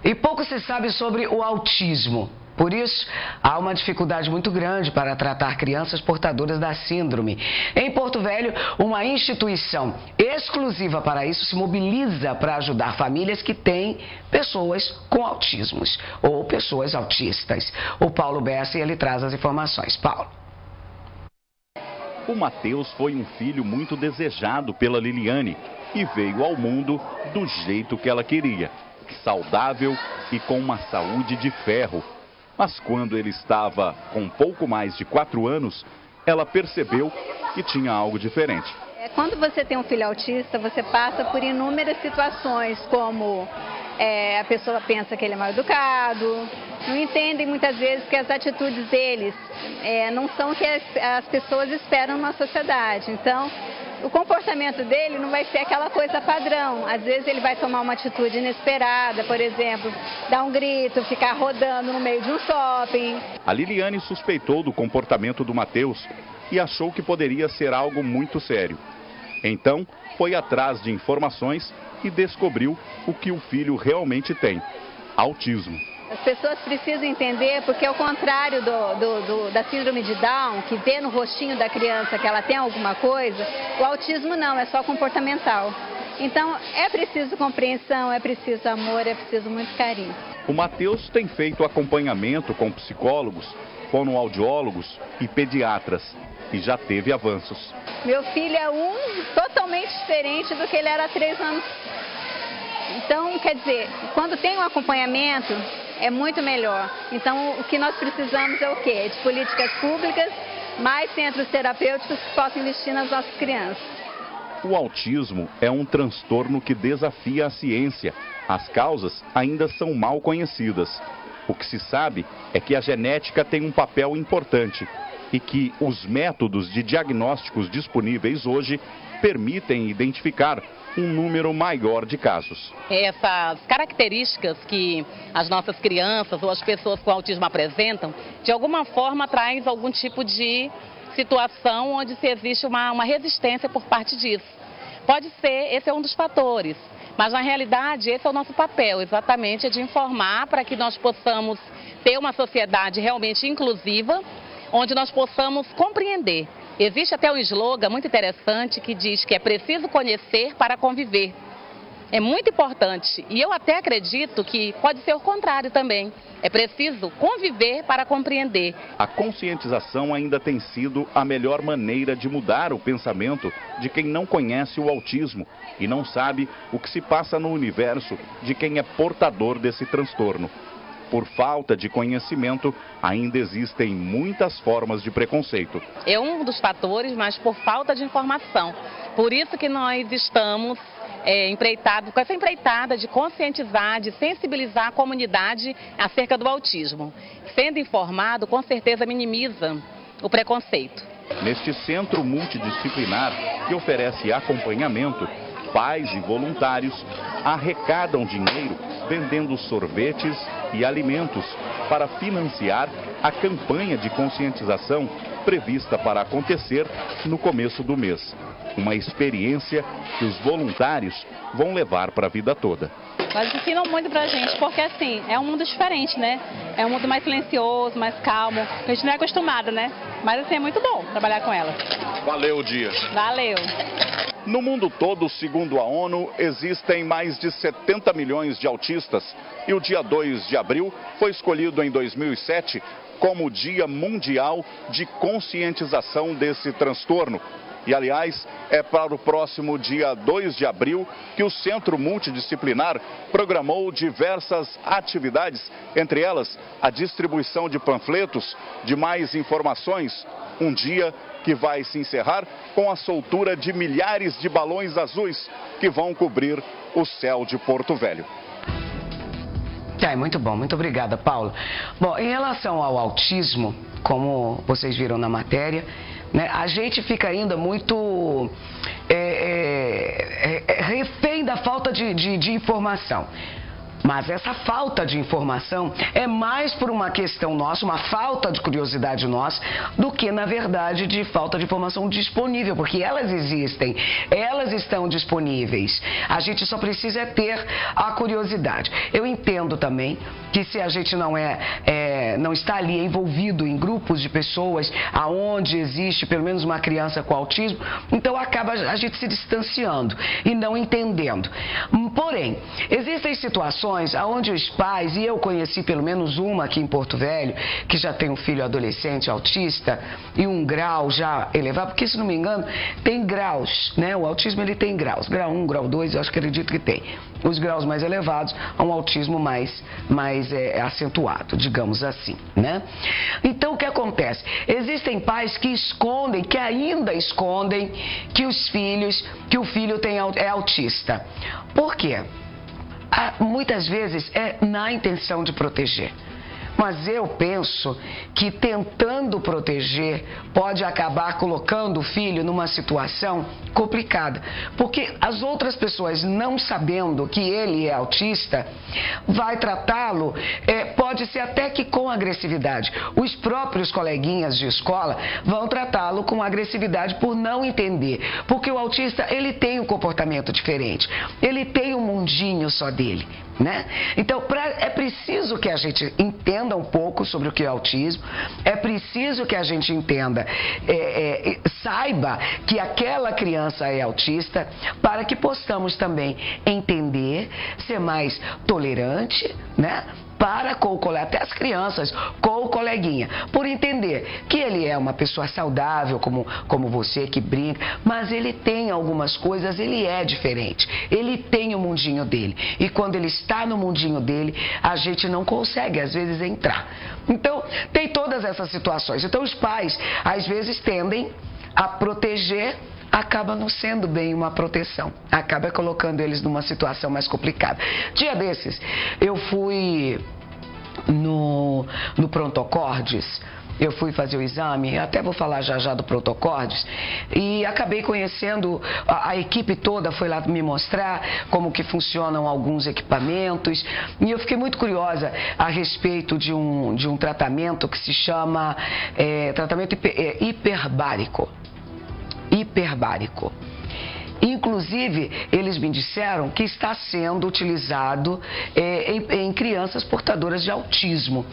E pouco se sabe sobre o autismo. Por isso, há uma dificuldade muito grande para tratar crianças portadoras da síndrome. Em Porto Velho, uma instituição exclusiva para isso se mobiliza para ajudar famílias que têm pessoas com autismos ou pessoas autistas. O Paulo Bessa, ele traz as informações. Paulo. O Matheus foi um filho muito desejado pela Liliane e veio ao mundo do jeito que ela queria, saudável e com uma saúde de ferro. Mas quando ele estava com pouco mais de 4 anos, ela percebeu que tinha algo diferente. Quando você tem um filho autista, você passa por inúmeras situações, como a pessoa pensa que ele é mal educado, não entendem muitas vezes que as atitudes deles não são o que as pessoas esperam numa sociedade. Então, o comportamento dele não vai ser aquela coisa padrão. Às vezes ele vai tomar uma atitude inesperada, por exemplo, dar um grito, ficar rodando no meio de um shopping. A Liliane suspeitou do comportamento do Matheus e achou que poderia ser algo muito sério. Então, foi atrás de informações e descobriu o que o filho realmente tem: autismo. As pessoas precisam entender, porque ao contrário da síndrome de Down, que vê no rostinho da criança que ela tem alguma coisa, o autismo não, é só comportamental. Então é preciso compreensão, é preciso amor, é preciso muito carinho. O Matheus tem feito acompanhamento com psicólogos, fonoaudiólogos e pediatras e já teve avanços. Meu filho é totalmente diferente do que ele era há 3 anos. Então, quer dizer, quando tem um acompanhamento, é muito melhor. Então, o que nós precisamos é o quê? De políticas públicas, mais centros terapêuticos que possam investir nas nossas crianças. O autismo é um transtorno que desafia a ciência. As causas ainda são mal conhecidas. O que se sabe é que a genética tem um papel importante e que os métodos de diagnósticos disponíveis hoje permitem identificar um número maior de casos. Essas características que as nossas crianças ou as pessoas com autismo apresentam, de alguma forma traz algum tipo de situação onde se existe uma resistência por parte disso. Pode ser, esse é um dos fatores, mas na realidade esse é o nosso papel, exatamente, é de informar para que nós possamos ter uma sociedade realmente inclusiva, onde nós possamos compreender. Existe até um slogan muito interessante que diz que é preciso conhecer para conviver. É muito importante e eu até acredito que pode ser o contrário também. É preciso conviver para compreender. A conscientização ainda tem sido a melhor maneira de mudar o pensamento de quem não conhece o autismo e não sabe o que se passa no universo de quem é portador desse transtorno. Por falta de conhecimento, ainda existem muitas formas de preconceito. É um dos fatores, mas por falta de informação. Por isso que nós estamos empreitados com essa empreitada de conscientizar, de sensibilizar a comunidade acerca do autismo. Sendo informado, com certeza minimiza o preconceito. Neste centro multidisciplinar, que oferece acompanhamento, pais e voluntários arrecadam dinheiro vendendo sorvetes e alimentos para financiar a campanha de conscientização prevista para acontecer no começo do mês. Uma experiência que os voluntários vão levar para a vida toda. Mas ensinam muito pra gente, porque assim, é um mundo diferente, né? É um mundo mais silencioso, mais calmo. A gente não é acostumado, né? Mas assim, é muito bom trabalhar com ela. Valeu o dia. Valeu. No mundo todo, segundo a ONU, existem mais de 70 milhões de autistas e o dia 2 de abril foi escolhido em 2007 como o Dia Mundial de Conscientização desse transtorno. E, aliás, é para o próximo dia 2 de abril que o Centro Multidisciplinar programou diversas atividades, entre elas a distribuição de panfletos, de mais informações, um dia que vai se encerrar com a soltura de milhares de balões azuis que vão cobrir o céu de Porto Velho. Muito bom, muito obrigada, Paulo. Bom, em relação ao autismo, como vocês viram na matéria, né, a gente fica ainda muito refém da falta de informação. Mas essa falta de informação é mais por uma questão nossa, uma falta de curiosidade nossa, do que, na verdade, de falta de informação disponível, porque elas existem, elas estão disponíveis. A gente só precisa ter a curiosidade. Eu entendo também que se a gente não está ali envolvido em grupos de pessoas aonde existe pelo menos uma criança com autismo, então acaba a gente se distanciando e não entendendo. Porém, existem situações onde os pais, e eu conheci pelo menos uma aqui em Porto Velho, que já tem um filho adolescente autista e um grau já elevado, porque se não me engano tem graus, né? O autismo ele tem graus, grau 1, grau 2, eu acredito que tem. Os graus mais elevados a um autismo mais acentuado, digamos assim, né? Então o que acontece? Existem pais que escondem, que ainda escondem que o filho é autista. Por quê? Muitas vezes é na intenção de proteger. Mas eu penso que tentando proteger pode acabar colocando o filho numa situação complicada. Porque as outras pessoas, não sabendo que ele é autista, vai tratá-lo, pode ser até que com agressividade. Os próprios coleguinhas de escola vão tratá-lo com agressividade por não entender. Porque o autista, ele tem um comportamento diferente. Ele tem um mundinho só dele, né? Então, é preciso que a gente entenda um pouco sobre o que é autismo, é preciso que a gente entenda, saiba que aquela criança é autista, para que possamos também entender, ser mais tolerante, né? Para com o colega, até as crianças, com o coleguinha, por entender que ele é uma pessoa saudável, como você, que brinca, mas ele tem algumas coisas, ele é diferente, ele tem o mundinho dele, e quando ele está no mundinho dele, a gente não consegue, às vezes, entrar. Então, tem todas essas situações. Então, os pais, às vezes, tendem a proteger, acaba não sendo bem uma proteção, acaba colocando eles numa situação mais complicada. Dia desses, eu fui no Prontocordes, eu fui fazer o exame, até vou falar já do Prontocordes, e acabei conhecendo, a equipe toda foi lá me mostrar como que funcionam alguns equipamentos, e eu fiquei muito curiosa a respeito de um tratamento que se chama tratamento hiperbárico. Inclusive, eles me disseram que está sendo utilizado em crianças portadoras de autismo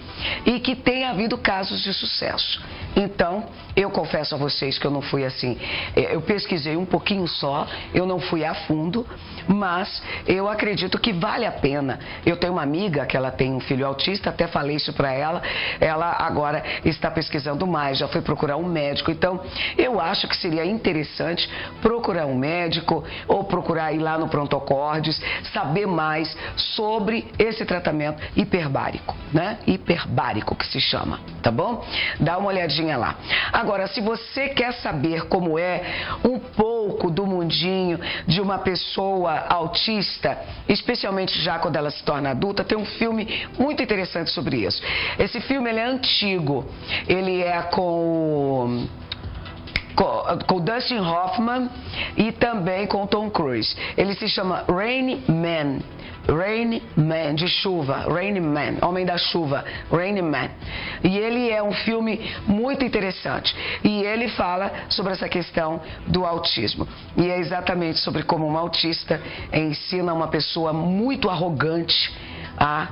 e que tem havido casos de sucesso. Então, eu confesso a vocês que eu não fui assim, eu pesquisei um pouquinho só, eu não fui a fundo, mas eu acredito que vale a pena. Eu tenho uma amiga que ela tem um filho autista, até falei isso para ela, ela agora está pesquisando mais, já foi procurar um médico. Então, eu acho que seria interessante procurar um médico ou procurar ir lá no Prontocordes, saber mais sobre esse tratamento hiperbárico, né? Hiperbárico que se chama, tá bom? Dá uma olhadinha lá. Agora, se você quer saber como é um pouco do mundinho de uma pessoa autista, especialmente já quando ela se torna adulta, tem um filme muito interessante sobre isso. Esse filme ele é antigo, ele é com o Dustin Hoffman e também com o Tom Cruise. Ele se chama Rain Man. Rain Man, de chuva, Rain Man, Homem da Chuva, Rain Man. E ele é um filme muito interessante. E ele fala sobre essa questão do autismo. E é exatamente sobre como um autista ensina uma pessoa muito arrogante a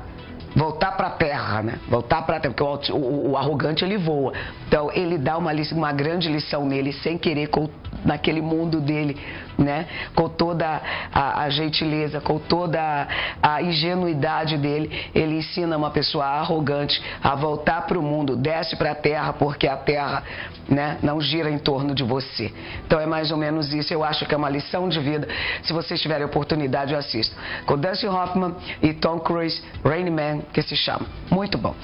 voltar para a terra, né? Voltar para a terra, porque o arrogante ele voa. Então ele dá uma grande lição nele, sem querer, naquele mundo dele, né? Com toda a gentileza, com toda a ingenuidade dele, ele ensina uma pessoa arrogante a voltar para o mundo, desce para a terra, porque a terra, né, não gira em torno de você. Então é mais ou menos isso. Eu acho que é uma lição de vida. Se vocês tiverem oportunidade, eu assisto. Com Dustin Hoffman e Tom Cruise, Rain Man, que se chama. Muito bom.